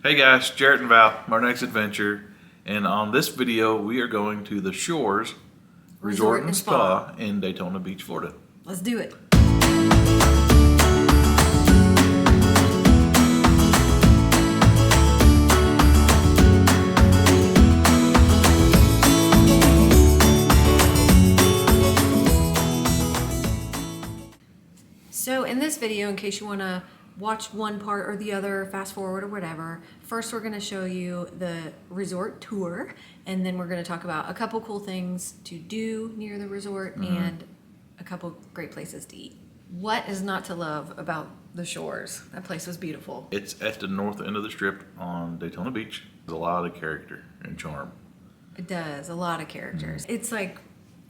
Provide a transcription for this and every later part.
Hey guys, Jarrett and Val, our next adventure, and on this video we are going to the Shores Resort and Spa in Daytona Beach, Florida. Let's do it. So in this video, in case you want to watch one part or the other, fast forward or whatever, first we're going to show you the resort tour, and then we're going to talk about a couple cool things to do near the resort and a couple great places to eat. What is not to love about the Shores? That place was beautiful. It's at the north end of the strip on Daytona Beach. There's a lot of character and charm. It does, a lot of characters. It's like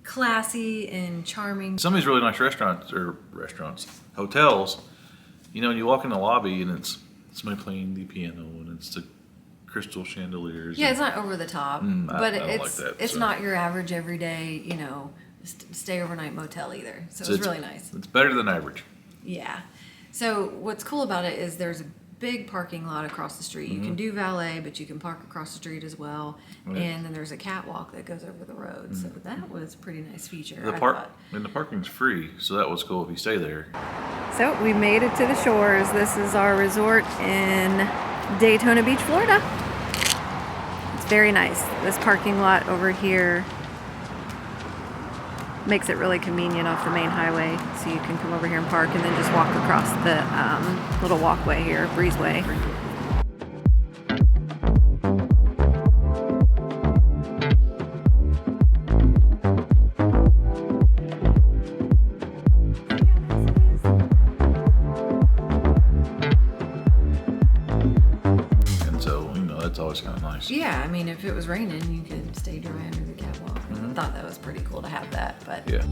classy and charming. Some of these really nice hotels, you know, you walk in the lobby and it's somebody playing the piano and it's the crystal chandeliers. Yeah, it's not over the top, but I don't like that, it's so. not your average everyday, you know, stay overnight motel either. So it's really nice. It's better than average. Yeah. So what's cool about it is there's a big parking lot across the street. You can do valet, but you can park across the street as well. And then there's a catwalk that goes over the road. So that was a pretty nice feature. And the parking's free, so that was cool if you stay there. So we made it to the Shores. This is our resort in Daytona Beach, Florida. It's very nice. This parking lot over here makes it really convenient off the main highway, so you can come over here and park and then just walk across the little walkway here, breezeway. And so, you know, that's always kind of nice. Yeah, I mean, if it was raining, you could stay dry under the catwalk. I thought that was pretty cool to have that, but yeah.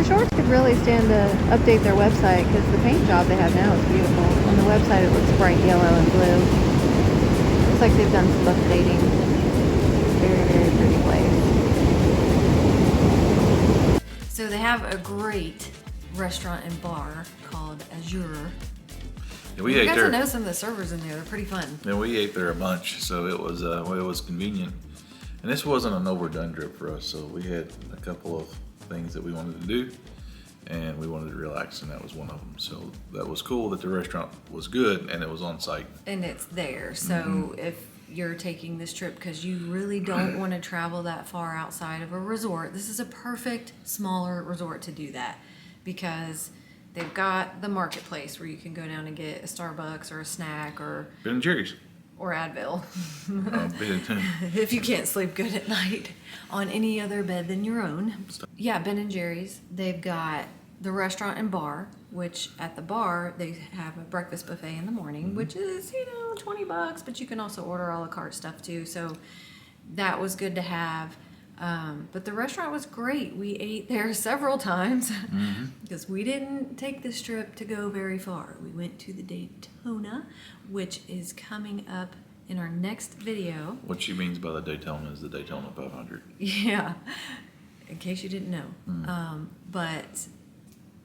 the Shores could really stand to update their website, because the paint job they have now is beautiful. On the website it looks bright yellow and blue. Looks like they've done some updating. Very, very pretty place. So they have a great restaurant and bar called Azure. Yeah, we you ate guys there. know some of the servers in there. They're pretty fun. And we ate there a bunch, so it was convenient. And this wasn't an overdone trip for us, so we had a couple of things that we wanted to do, and we wanted to relax, and that was one of them. So that was cool that the restaurant was good and it was on site. And it's there, so if you're taking this trip because you really don't want to travel that far outside of a resort, this is a perfect smaller resort to do that, because they've got the marketplace where you can go down and get a Starbucks or a snack or Ben and Jerry's. Advil Ben. if you can't sleep good at night on any other bed than your own. Yeah, Ben and Jerry's. They've got the restaurant and bar, which at the bar they have a breakfast buffet in the morning, which is, $20, but you can also order a la carte stuff too. So that was good to have. But the restaurant was great. We ate there several times because we didn't take this trip to go very far. We went to the Daytona, which is coming up in our next video. What she means by the Daytona is the Daytona 500. Yeah, in case you didn't know. But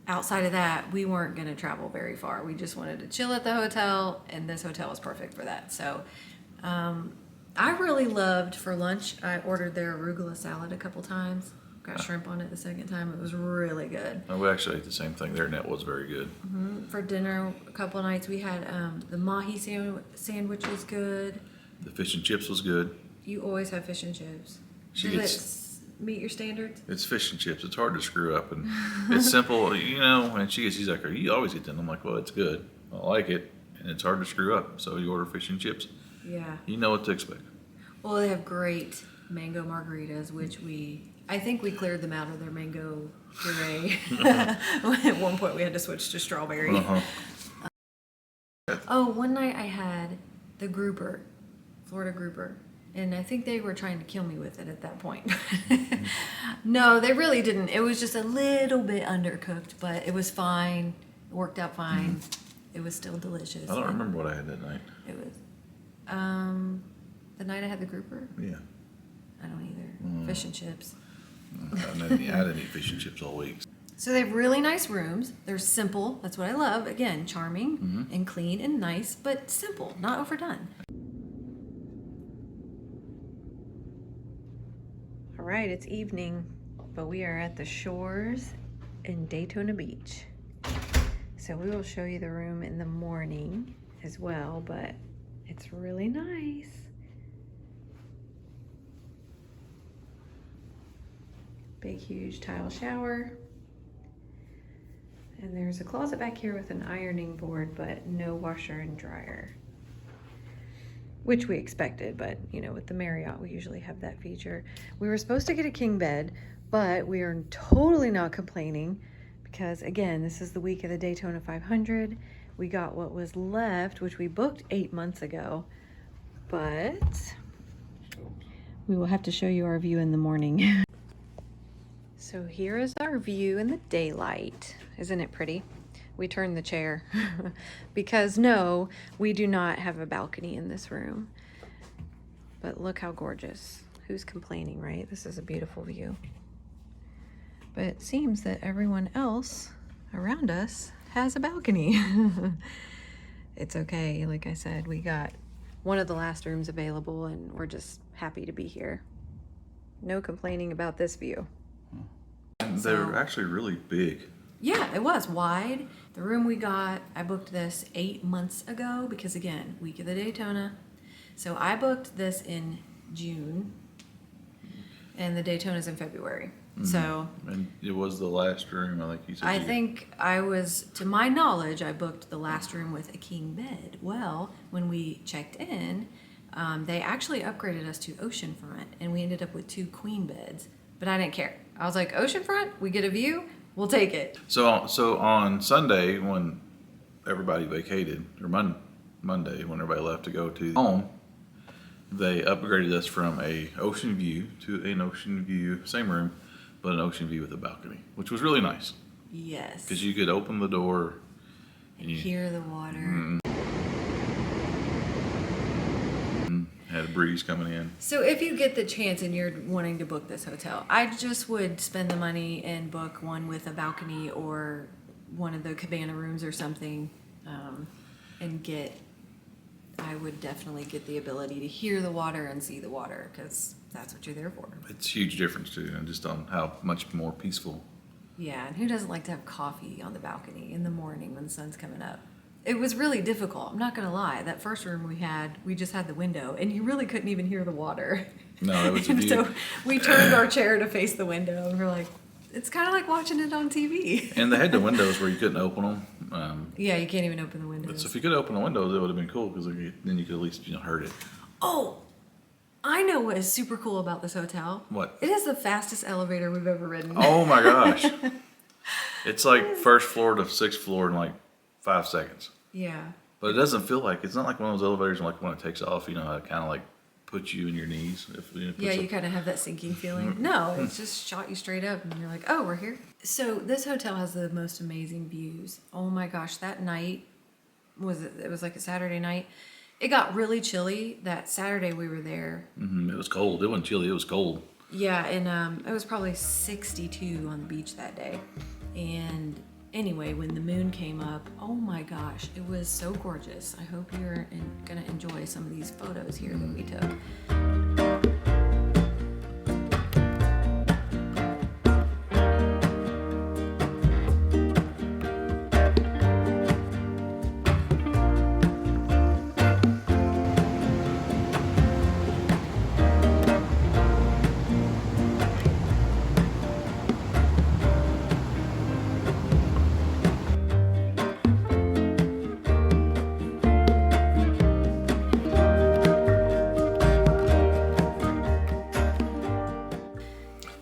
outside of that, we weren't going to travel very far. We just wanted to chill at the hotel, and this hotel was perfect for that. So I really loved for lunch. I ordered their arugula salad a couple times. Got shrimp on it the second time. It was really good. Oh, we actually ate the same thing there, and that was very good. For dinner, a couple of nights, we had the mahi sandwich was good. The fish and chips was good. You always have fish and chips. She Does gets- it meet your standards? It's fish and chips. It's hard to screw up, and it's simple, And she's like, "You always eat them." I'm like, "Well, it's good. I like it, and it's hard to screw up." So you order fish and chips. Yeah. You know what to expect. Well, they have great mango margaritas, which I think we cleared them out of their mango puree. At one point, we had to switch to strawberry. Oh, one night I had the grouper, Florida grouper, and I think they were trying to kill me with it at that point. No, they really didn't. It was just a little bit undercooked, but it was fine. It worked out fine. It was still delicious. I don't remember what I had that night. It was the night I had the grouper. Yeah. I don't either. Fish and chips. I didn't eat fish and chips all week. So they have really nice rooms. They're simple. That's what I love. Again, charming and clean and nice, but simple, not overdone. All right, it's evening, but we are at the shores in Daytona Beach. So we will show you the room in the morning as well, but it's really nice. Big, huge tile shower. And there's a closet back here with an ironing board, but no washer and dryer. Which we expected, but with the Marriott, we usually have that feature. We were supposed to get a king bed, but we are totally not complaining because, again, this is the week of the Daytona 500. We got what was left, which we booked 8 months ago, but we will have to show you our view in the morning. So here is our view in the daylight. Isn't it pretty? We turned the chair because no, we do not have a balcony in this room. But look how gorgeous. Who's complaining, right? This is a beautiful view. But it seems that everyone else around us has a balcony. It's okay. Like I said, we got one of the last rooms available and we're just happy to be here. No complaining about this view. They're actually really big. Yeah, it was wide. The room we got, I booked this 8 months ago because, again, week of the Daytona. So I booked this in June and the Daytona's in February. So And it was the last room, I think you said. I think I was, to my knowledge, I booked the last room with a king bed. Well, when we checked in, they actually upgraded us to oceanfront and we ended up with 2 queen beds. But I didn't care. I was like, oceanfront, we get a view, we'll take it. So on Sunday, when everybody vacated, or Monday, when everybody left to go to home, they upgraded us from a ocean view to an ocean view, same room, but an ocean view with a balcony, which was really nice. Yes. Because you could open the door And hear the water. Had a breeze coming in. So if you get the chance and you're wanting to book this hotel, I just would spend the money and book one with a balcony or one of the cabana rooms or something, and I would definitely get the ability to hear the water and see the water because that's what you're there for. It's a huge difference too, and just on how much more peaceful. Yeah, and who doesn't like to have coffee on the balcony in the morning when the sun's coming up? It was really difficult. I'm not gonna lie. That first room we just had the window, and you really couldn't even hear the water. No, it was a And view. so we turned our chair to face the window, and we're like, it's kind of like watching it on TV. And they had the windows where you couldn't open them. Yeah, you can't even open the So windows. if you could open the windows, it would have been cool because then you could at least heard it. Oh, I know what is super cool about this hotel. What? It is the fastest elevator we've ever ridden. Oh my gosh! It's like first floor to sixth floor in like 5 seconds. Yeah. But it doesn't feel like it's not like one of those elevators like when it takes off. It kind of like puts you in your knees. Yeah, you kind of have that sinking feeling. No, it's just shot you straight up, and you're like, oh, we're here. So this hotel has the most amazing views. Oh my gosh, that night it was like a Saturday night. It got really chilly that Saturday we were there. It was cold. It wasn't chilly. It was cold. Yeah, and it was probably 62 on the beach that day. And anyway, when the moon came up, oh my gosh, it was so gorgeous. I hope you're gonna enjoy some of these photos here that we took.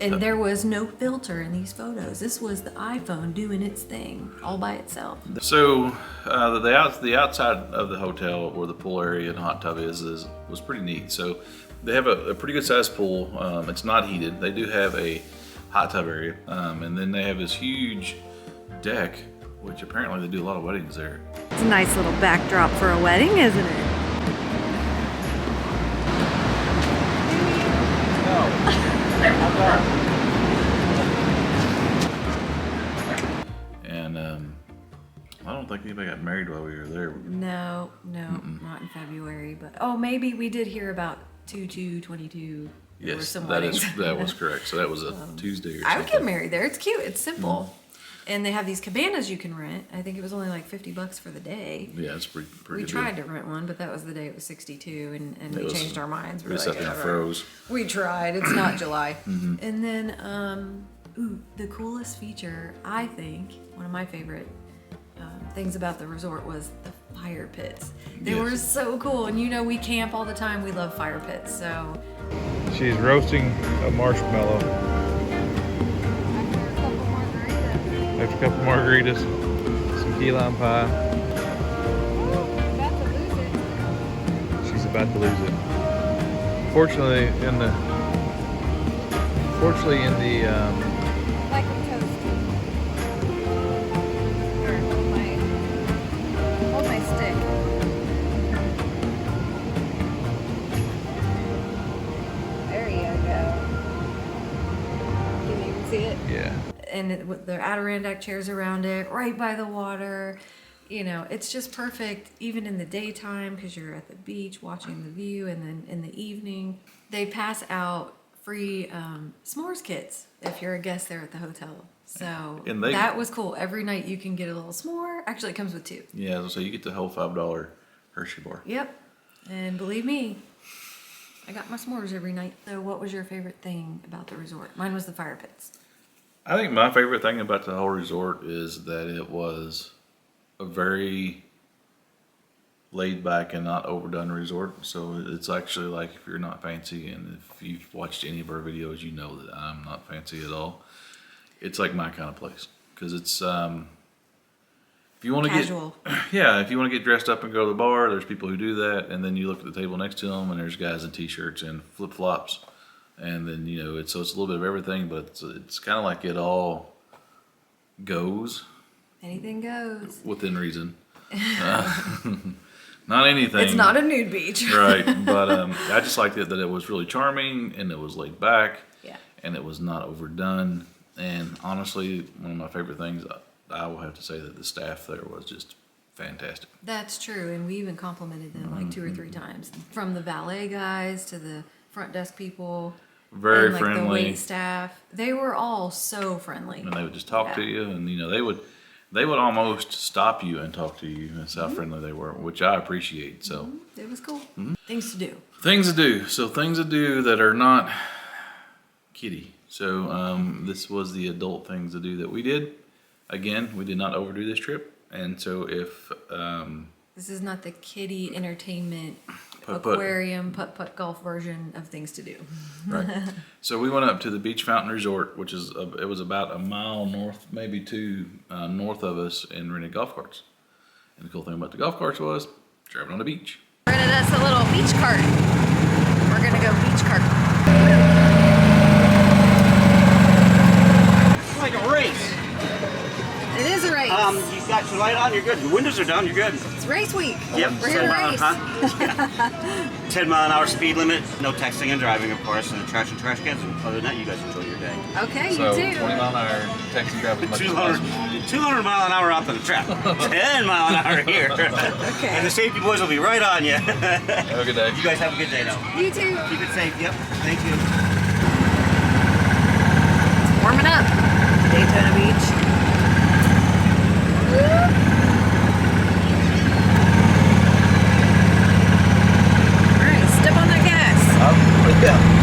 And there was no filter in these photos. This was the iPhone doing its thing all by itself. So the outside of the hotel where the pool area and hot tub was pretty neat. So they have a pretty good sized pool. It's not heated. They do have a hot tub area, and then they have this huge deck, which apparently they do a lot of weddings there. It's a nice little backdrop for a wedding, isn't it? And I don't think anybody got married while we were there. No, not in February. But maybe we did hear about 2222. There were Yes, some that weddings. was correct. So that was a Tuesday or something. I would get married there. It's cute. It's simple. And they have these cabanas you can rent. I think it was only like $50 for the day. Yeah, it's pretty We good tried deal. to rent one, but that was the day it was 62, and we was- changed our minds. We sat there and "Whatever." froze. We tried. It's not July. And then, the coolest feature, I think, one of my favorite things about the resort was the fire pits. They Yes. were so cool. And we camp all the time. We love fire pits. So She's roasting a marshmallow after a couple margaritas, some key lime pie. She's about to lose it. Fortunately, in the Like a toast. Here, hold my stick. There you go. Can you even see it? yeah. and with the Adirondack chairs around it, right by the water. It's just perfect, even in the daytime, because you're at the beach watching the view, and then in the evening, they pass out free s'mores kits if you're a guest there at the hotel. So And that was cool. Every night you can get a little s'more. Actually, it comes with 2. Yeah, so you get the whole $5 Hershey bar. Yep. And believe me, I got my s'mores every night. So what was your favorite thing about the resort? Mine was the fire pits. I think my favorite thing about the whole resort is that it was a very laid back and not overdone resort. So it's actually like if you're not fancy, and if you've watched any of our videos, you know that I'm not fancy at all. It's like my kind of place because it's if you want to Casual. if you want to get dressed up and go to the bar, there's people who do that, and then you look at the table next to them, and there's guys in t-shirts and flip flops, and then it's a little bit of everything, but it's kind of like it all goes Anything goes. within reason. Not anything. It's not a nude beach. Right, but I just liked it that it was really charming and it was laid back. Yeah. And it was not overdone. And honestly, one of my favorite things, I will have to say that the staff there was just fantastic. That's true, and we even complimented them like 2 or 3 times. From the valet guys to the front desk people. Very and, like, friendly. the wait staff. They were all so friendly. And they would just talk to Yeah. you, and they would almost stop you and talk to you. That's how friendly they were, which I appreciate. So It was cool. Things to do. things to do. So things to do that are not kiddie. So this was the adult things to do that we did. Again, we did not overdo this trip, and so if This is not the kiddie entertainment Putt-putt. aquarium putt golf version of things to do. right. So we went up to the Beach Fountain Resort, which is it was about a mile north, maybe two north of us, and rented golf carts. And the cool thing about the golf carts was driving on the beach. Rented us a little beach cart. We're gonna go beach cart. It's like a race. It is a race. You got your light on, you're good. Your windows are down, you're good. It's race week. Yep, We're here to 10 race. huh? 10 mile an hour speed limit, no texting and driving, of course, and trash cans. And other than that, you guys enjoy your day. Okay, So you too. 20 mile an hour, taxi drive as much as 200, possible. 200 mile an hour out to the track. 10 mile an hour here. Okay. And the safety boys will be right on you. Have a good day. You guys have a good day now. You too. Keep it safe. Yep. Thank you. Warming up. Daytona Beach. All right, step on that gas. Yeah.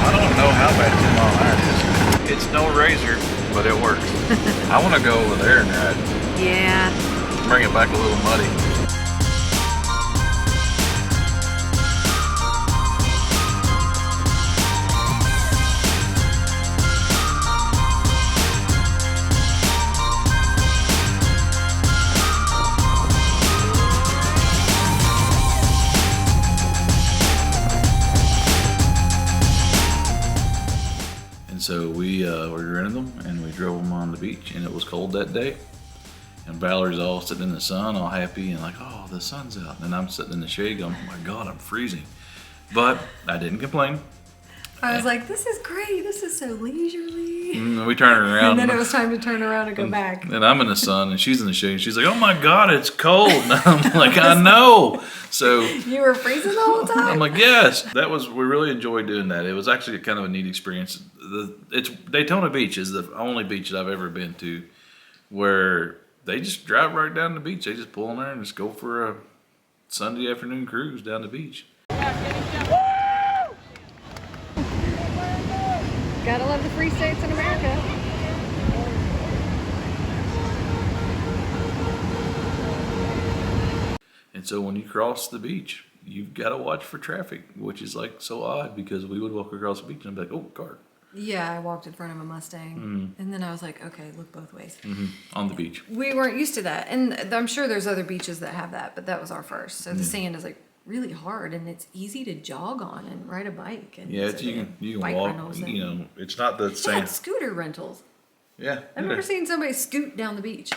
I don't know how bad 10 mile an hour is. It's no razor, but it works. I want to go over there and ride. Yeah. Bring it back a little muddy. So we rented them and we drove them on the beach, and it was cold that day. And Valerie's all sitting in the sun, all happy and like, oh, the sun's out. And I'm sitting in the shade going, oh my God, I'm freezing. But I didn't complain. I was like, this is great. This is so leisurely. And we turned around. And then it was time to turn around and go back. And I'm in the sun and she's in the shade. She's like, oh my God, it's cold. And I'm like, I know. So You were freezing the whole time? I'm like, yes, we really enjoyed doing that. It was actually kind of a neat experience. It's Daytona Beach is the only beach that I've ever been to where they just drive right down the beach. They just pull in there and just go for a Sunday afternoon cruise down the beach. Gotta love the free states in America. And so when you cross the beach, you've got to watch for traffic, which is like so odd because we would walk across the beach and I'd be like, oh, car. Yeah, I walked in front of a Mustang. And then I was like, okay, look both ways. On the beach. We weren't used to that. And I'm sure there's other beaches that have that, but that was our first. So the sand is like really hard and it's easy to jog on and ride a bike. And Yeah, so you can bike walk, rentals and- you know, it's not the They same. had scooter rentals. Yeah. I've never seen somebody scoot down the beach.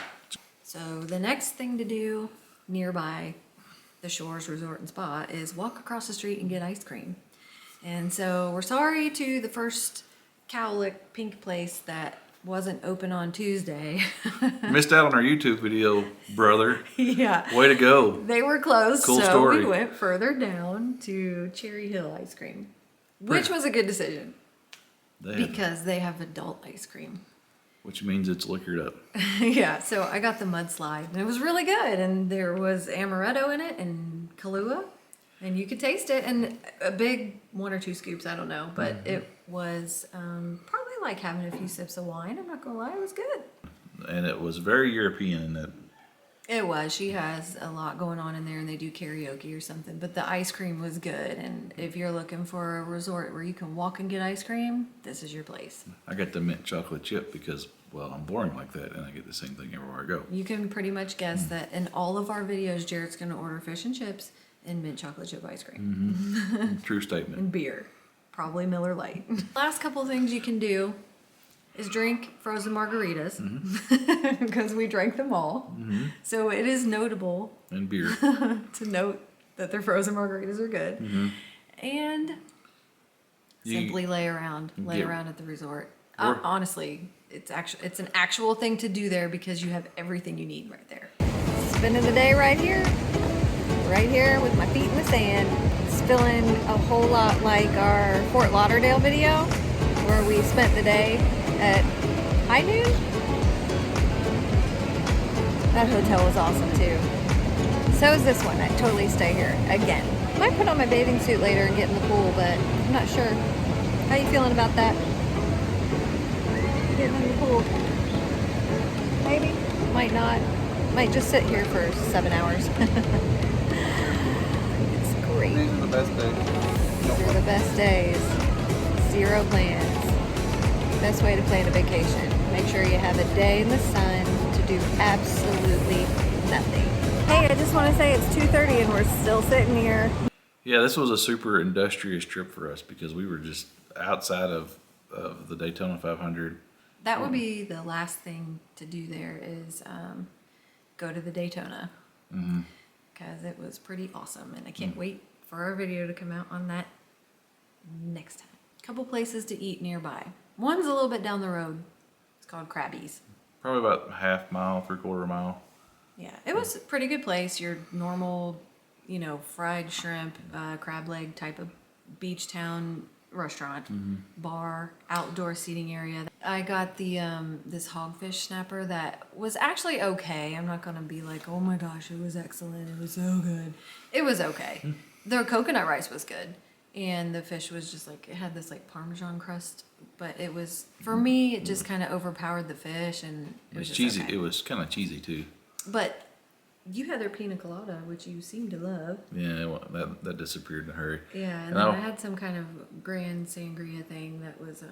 So the next thing to do nearby the Shores Resort and Spa is walk across the street and get ice cream. And so we're sorry to the first Cowlick Pink place that wasn't open on Tuesday. Missed out on our YouTube video, brother. Yeah. Way to go. They were closed, Cool so story. we went further down to Cherry Hill Ice Cream, which was a good decision because they have adult ice cream. Which means it's liquored up. Yeah, so I got the mudslide, and it was really good. And there was amaretto in it and Kahlua, and you could taste it. And a big 1 or 2 scoops, I don't know, but it was probably like having a few sips of wine. I'm not gonna lie, it was good. And it was very European in that. It was. She has a lot going on in there, and they do karaoke or something. But the ice cream was good, and if you're looking for a resort where you can walk and get ice cream, this is your place. I got the mint chocolate chip because, well, I'm boring like that, and I get the same thing everywhere I go. You can pretty much guess that in all of our videos, Jared's going to order fish and chips and mint chocolate chip ice cream. True statement. And beer. Probably Miller Lite. Last couple things you can do is drink frozen margaritas because we drank them all. So it is notable And beer. to note that their frozen margaritas are good. And You- simply lay around get- at the resort. Honestly, it's an actual thing to do there because you have everything you need right there. Spending the day right here with my feet in the sand. It's feeling a whole lot like our Fort Lauderdale video where we spent the day at high noon. That hotel was awesome too. So is this one. I'd totally stay here again. Might put on my bathing suit later and get in the pool, but I'm not sure. How you feeling about that? Getting in the pool? Maybe. Might not. Might just sit here for 7 hours. It's great. These are the best days. These are the best days. 0 plans. Best way to plan a vacation. Make sure you have a day in the sun to do absolutely nothing. Hey, I just want to say it's 2:30 and we're still sitting here. Yeah, this was a super industrious trip for us because we were just outside of the Daytona 500. That would be the last thing to do there is go to the Daytona. Because it was pretty awesome and I can't wait for our video to come out on that next time. Couple places to eat nearby. One's a little bit down the road. It's called Krabby's. Probably about half mile, 3/4 mile. Yeah, it was a pretty good place. Your normal, fried shrimp, crab leg type of beach town restaurant, bar, outdoor seating area. I got the this hogfish snapper that was actually okay. I'm not gonna be like, oh my gosh, it was excellent. It was so good. It was okay. The coconut rice was good, and the fish was just like it had this like Parmesan crust. But it was for me, it just kind of overpowered the fish, and It was just cheesy. okay. It was kind of cheesy too. But you had their pina colada, which you seem to love. Yeah, well, that disappeared in a hurry. Yeah, and then I had some kind of grand sangria thing that was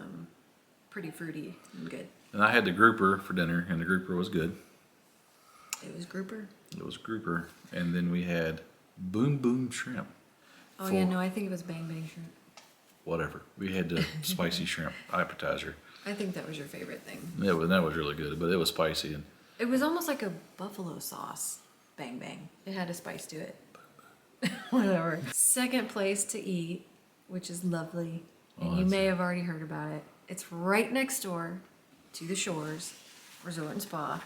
pretty fruity and good. And I had the grouper for dinner, and the grouper was good. It was grouper. It was grouper, and then we had boom boom shrimp. Oh yeah, no, I think it was bang bang shrimp. Whatever. We had the spicy shrimp appetizer. I think that was your favorite thing. That was really good, but it was spicy and It was almost like a buffalo sauce. Bang bang. It had a spice to it. Whatever. Second place to eat, which is lovely, and you may have already heard about it. It's right next door to the Shores Resort and Spa,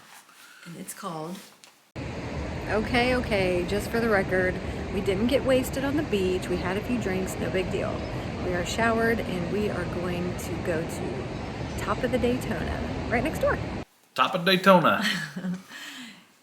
and it's called. Okay, just for the record, we didn't get wasted on the beach. We had a few drinks, no big deal. We are showered, and we are going to go to Top of the Daytona, right next door. top of Daytona.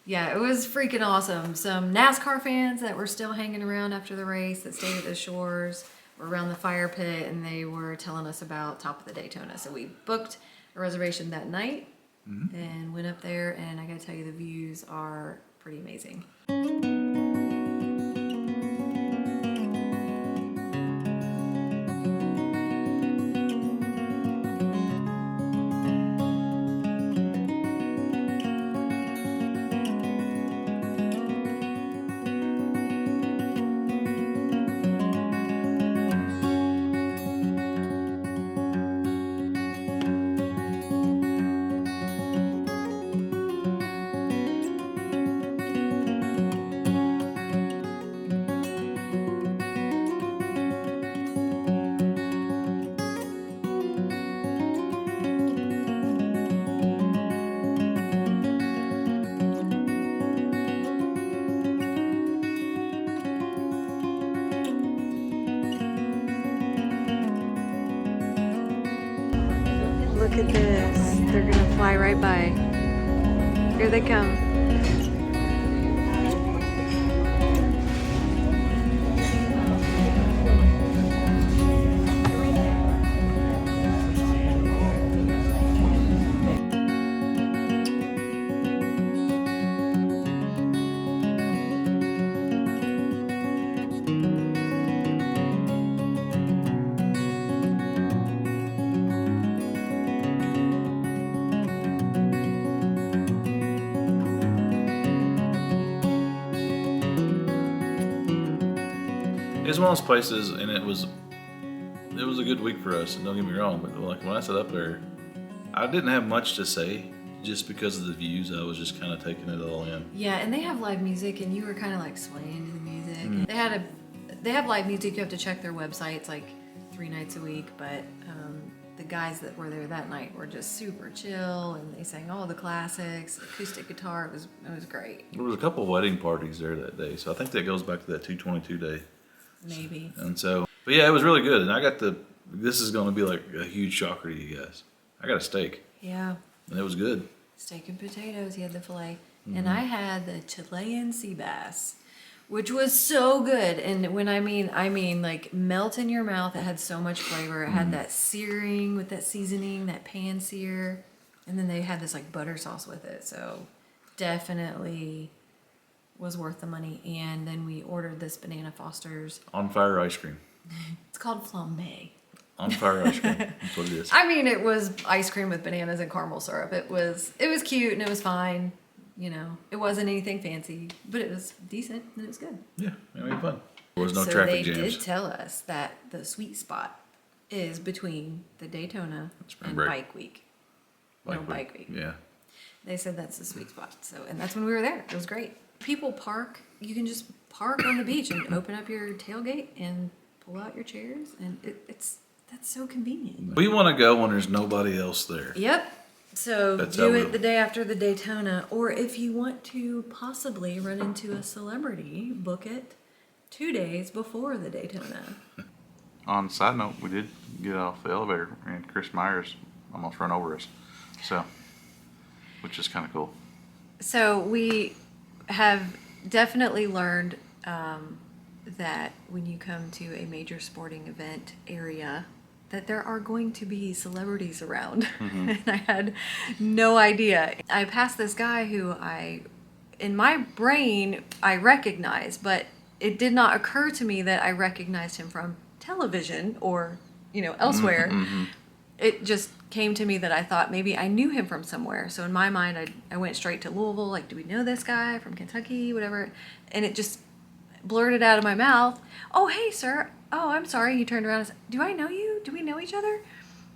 Yeah, it was freaking awesome. Some NASCAR fans that were still hanging around after the race that stayed at the Shores were around the fire pit, and they were telling us about Top of the Daytona. So we booked a reservation that night and went up there, and I gotta tell you, the views are pretty amazing. Look at this. They're gonna fly right by. Here they come. It's one of those places, and it was a good week for us. And don't get me wrong, but like when I sat up there, I didn't have much to say just because of the views. I was just kind of taking it all in. Yeah, and they have live music, and you were kind of like swaying to the music. They have live music. You have to check their website. It's like 3 nights a week, but the guys that were there that night were just super chill, and they sang all the classics, acoustic guitar. It was great. There was a couple of wedding parties there that day, so I think that goes back to that 222 day. Maybe. And so, but yeah, it was really good. And I got this is going to be like a huge shocker to you guys. I got a steak, Yeah. and it was good. Steak and potatoes. He had the filet. And I had the Chilean sea bass, which was so good. And when I mean like melt in your mouth. It had so much flavor. It had that searing with that seasoning, that pan sear. And then they had this like butter sauce with it. So definitely was worth the money. And then we ordered this Banana Foster's. On fire ice cream. It's called flambe. On fire ice cream. That's what it is. I mean, it was ice cream with bananas and caramel syrup. It was cute and it was fine. You know, it wasn't anything fancy, but it was decent and it was good. Yeah, it made fun. There was no so traffic they jams. did tell us that the sweet spot is between the Daytona Spring and break. Bike Week. Bike Week. Yeah. They said that's the sweet spot. So, and that's when we were there. It was great. People park. You can just park on the beach and open up your tailgate and pull out your chairs, and that's so convenient. We want to go when there's nobody else there. Yep. So That's do how it we'll- the day after the Daytona, or if you want to possibly run into a celebrity, book it 2 days before the Daytona. On side note, we did get off the elevator and Chris Myers almost run over us. So, which is kind of cool. So we have definitely learned that when you come to a major sporting event area, that there are going to be celebrities around. And I had no idea. I passed this guy who in my brain, I recognized, but it did not occur to me that I recognized him from television or, elsewhere. It just came to me that I thought maybe I knew him from somewhere. So in my mind, I went straight to Louisville, like, do we know this guy from Kentucky, whatever? And it just blurted out of my mouth, "Oh, hey, sir. Oh, I'm sorry." He turned around and said, "Do I know you? Do we know each other?"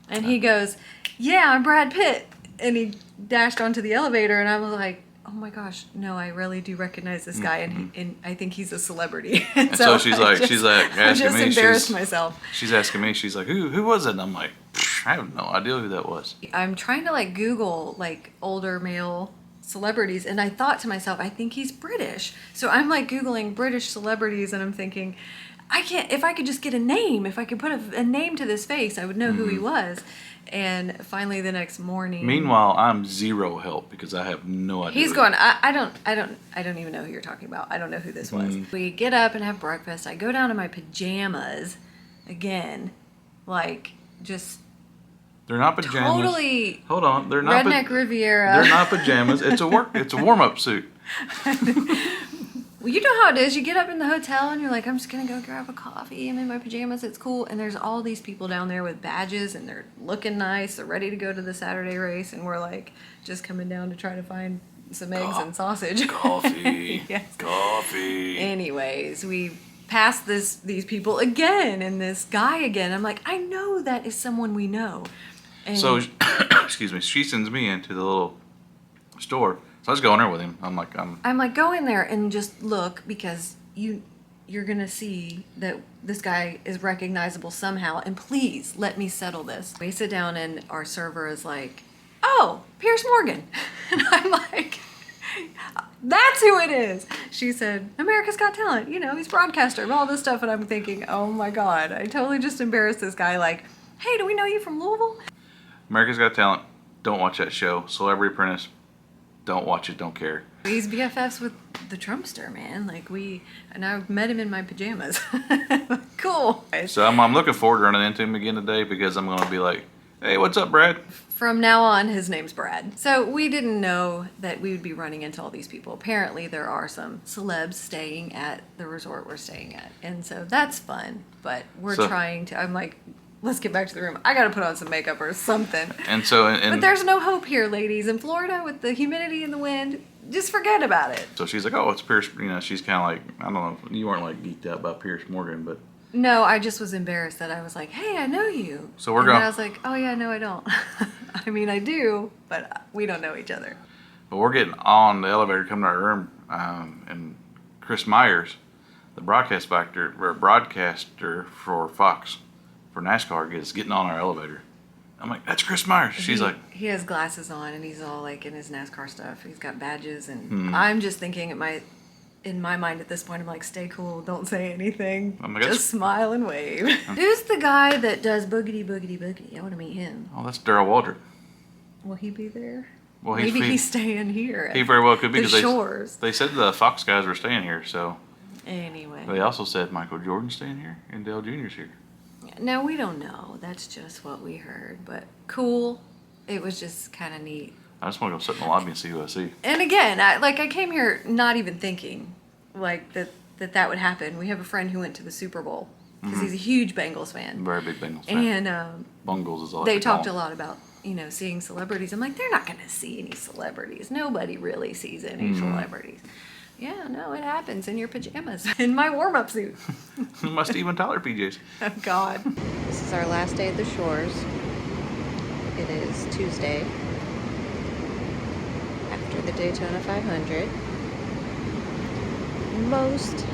And he goes, "Yeah, I'm Brad Pitt." And he dashed onto the elevator, and I was like, "Oh my gosh, no, I really do recognize this guy, and I think he's a celebrity." And so she's like I asking just me, embarrassed myself. She's asking me, she's like, who was it? And I'm like, I have no idea who that was. I'm trying to like Google like older male celebrities, and I thought to myself, I think he's British. So I'm like Googling British celebrities, and I'm thinking, if I could just get a name, if I could put a name to this face, I would know who he was. And finally the next morning. Meanwhile, I'm zero help because I have no idea. He's going, I don't even know who you're talking about. I don't know who this was. We get up and have breakfast. I go down in my pajamas again, like just They're not pajamas. totally Hold on, they're not. Redneck Riviera. They're not pajamas. It's a warm-up suit. Well, you know how it is. You get up in the hotel and you're like, I'm just going to go grab a coffee. I'm in my pajamas. It's cool. And there's all these people down there with badges and they're looking nice. They're ready to go to the Saturday race. And we're like just coming down to try to find some eggs and sausage. Coffee. Yes. Coffee. Anyways, we passed these people again and this guy again. I'm like, I know that is someone we know. And So, excuse me, she sends me into the little store. So I was going there with him. I'm like, go in there and just look, because you're gonna see that this guy is recognizable somehow, and please let me settle this. We sit down and our server is like, "Oh, Pierce Morgan," and I'm like, "That's who it is." She said, "America's Got Talent. He's broadcaster and all this stuff," and I'm thinking, "Oh my God, I totally just embarrassed this guy." Like, "Hey, do we know you from Louisville?" America's Got Talent. Don't watch that show. Celebrity Apprentice. Don't watch it. Don't care. He's BFFs with the Trumpster, man. And I met him in my pajamas. Cool. So I'm looking forward to running into him again today because I'm going to be like, hey, what's up, Brad? From now on, his name's Brad. So we didn't know that we would be running into all these people. Apparently, there are some celebs staying at the resort we're staying at. And so that's fun. But I'm like, let's get back to the room. I got to put on some makeup or something. And so, But there's no hope here, ladies. In Florida, with the humidity and the wind, just forget about it. So she's like, oh, it's Pierce. She's kind of like, I don't know, you weren't like geeked out about Pierce Morgan, but. No, I just was embarrassed that I was like, hey, I know you. So we're and going. then I was like, oh yeah, no, I don't. I mean, I do, but we don't know each other. But we're getting on the elevator, coming to our room, and Chris Myers, the broadcaster for Fox for NASCAR, is getting on our elevator. I'm like, that's Chris Myers. She's like, he has glasses on and he's all like in his NASCAR stuff. He's got badges, and I'm just thinking in my mind at this point, I'm like, stay cool, don't say anything, Oh my God. just smile and wave. Who's the guy that does boogity boogity boogity? I want to meet him. oh, that's Darryl Waldrop. Will he be there? Well, Maybe he's staying here. He very well could be, the because shores. they said the Fox guys were staying here. So Anyway, they also said Michael Jordan's staying here and Dale Jr.'s here. now we don't know. That's just what we heard, but cool. It was just kind of neat. I just want to go sit in the lobby and see who I see. And again, I came here not even thinking like that would happen. We have a friend who went to the Super Bowl because he's a huge Bengals fan. Very big Bengals fan. And Bungles is all they I call talked a them. lot about, seeing celebrities. I'm like, they're not going to see any celebrities. Nobody really sees any celebrities. Yeah, no, it happens in your pajamas, in my warm-up suit. My Steven Tyler PJs. Oh, God. This is our last day at the shores. It is Tuesday after the Daytona 500. Most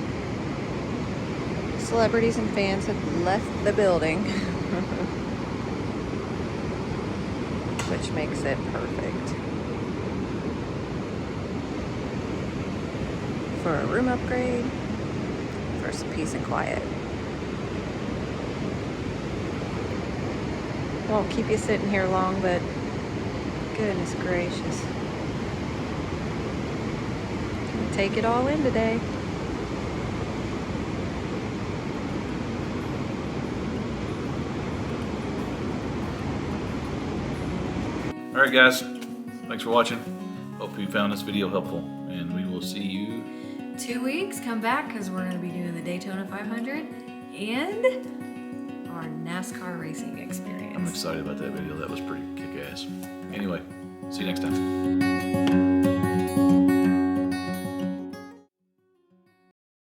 celebrities and fans have left the building, which makes it perfect for a room upgrade, for some peace and quiet. Won't keep you sitting here long, but goodness gracious. Gonna take it all in today. All right, guys. Thanks for watching. Hope you found this video helpful, and we will see you. 2 weeks, come back because we're going to be doing the Daytona 500 and our NASCAR racing experience. I'm excited about that video. That was pretty kick-ass. Anyway, see you next time.